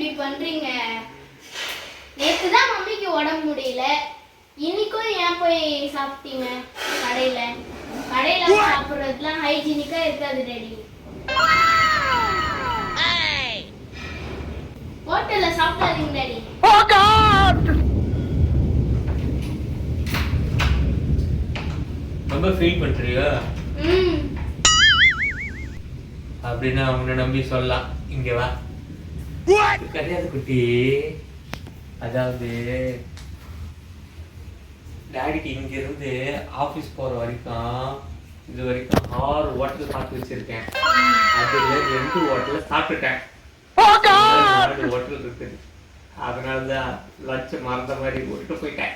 இப்படி பண்றீங்க? நேத்து தான் மம்மிக்கு உடம்பு முடியல, இன்னைக்கும் ஏன் போய் சாப்பிட்டீங்க கடையில? கடையில சாப்பிடுறதுலாம் ஹைஜீனிக்கா இருக்காது டேடி. ஹோட்டல்ல சாப்பிடாதீங்க டேடி. ரொம்ப ஃபீல் பண்றியா? அப்படின்னா உன்னை நம்பி சொல்லலாம். இங்க வா. கிடையாது குட்டி. அதாவது டாடிக்கு இங்க இருந்து ஆபீஸ் போற வரைக்கும் இது வரைக்கும் 6 ஹோட்டல் சாப்பிட்டு வச்சிருக்கேன். அதுல 2 ஹோட்டல்ல சாப்பிட்டுட்டேன். 4 ஹோட்டல் இருக்கு. அதனாலதான் லட்ச மறந்த மாதிரி விட்டு போயிட்டேன்.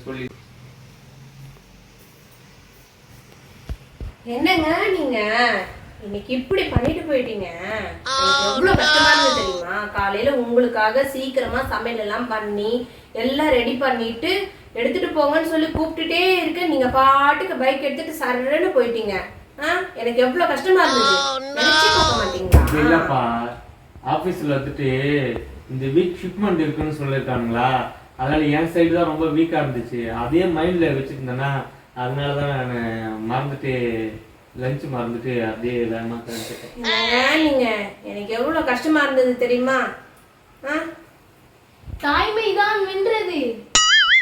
சொல்லி என்னங்க நீங்க இன்னைக்கு இப்படி பண்ணிட்டு போயிட்டீங்க? எவ்வளவு கஷ்டமா இருந்தது தெரியுமா? காலையில உங்களுக்காக சீக்கிரமா சமையல் எல்லாம் பண்ணி எல்லாம் ரெடி பண்ணிட்டு எடுத்துட்டு போங்கன்னு சொல்லி கூப்பிட்டுட்டே இருக்க, நீங்க பாட்டுக்கு பைக் எடுத்துட்டு சரன்னு போயிட்டீங்க. எனக்கு எவ்வளவு கஷ்டமா இருந்தது. நினைச்சு பார்க்க மாட்டீங்களா? இல்லப்பா, ஆபீஸ்ல வந்துட்டு இந்த வீக் ஷிப்மெண்ட் இருக்குன்னு சொல்லிருக்காங்களா, அதனால என் சைடு தான் ரொம்ப வீக்கா இருந்துச்சு. அதே மைண்ட்ல வச்சுட்டு இருந்தேன்னா அதனாலதான் நான் மறந்துட்டு லஞ்ச் மறந்துட்டு அப்படியே வேகமா கிளம்பிட்டேன். நீங்க எனக்கு எவ்வளவு கஷ்டமா இருந்தது தெரியுமா? தாய்மைதான் வென்றது.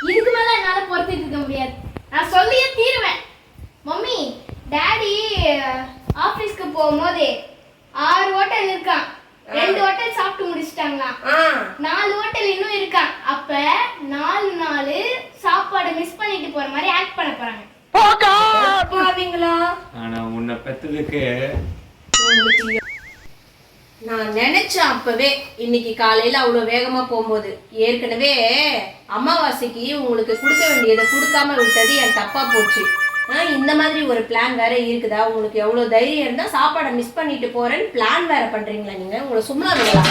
இதுக்கு மேல என்னால பொறுத்துட்டு இருக்க முடியாது. நான் சொல்லியே தீருவேன். மம்மி, டாடி ஆபீஸ்க்கு போகும்போது 6 ஹோட்டல் இருக்கான், 2 ஹோட்டல் சாப்பிட்டு முடிச்சிட்டாங்களா, 4 ஹோட்டல் இன்னும் இருக்கான். அப்ப 4 நாள் சாப்பாடு மிஸ் பண்ணிட்டு போற மாதிரி ஆக்ட் பண்ண போறாங்க. ஆனா உன்னை பெத்ததுக்கு நான் நினைச்சேன் அப்பவே, இன்னைக்கு காலையில அவ்வளவு வேகமா போகும்போது. ஏற்கனவே அமாவாசைக்கு உங்களுக்கு கொடுக்க வேண்டியதை கொடுக்காம விட்டது என் தப்பா போச்சு. இந்த மாதிரி ஒரு பிளான் வேற இருக்குதா? உங்களுக்கு எவ்வளவு தைரியம் இருந்தா சாப்பாடை மிஸ் பண்ணிட்டு போறேன்னு பிளான் வேற பண்றீங்களா நீங்க? உங்களை சும்மா விடலாம்.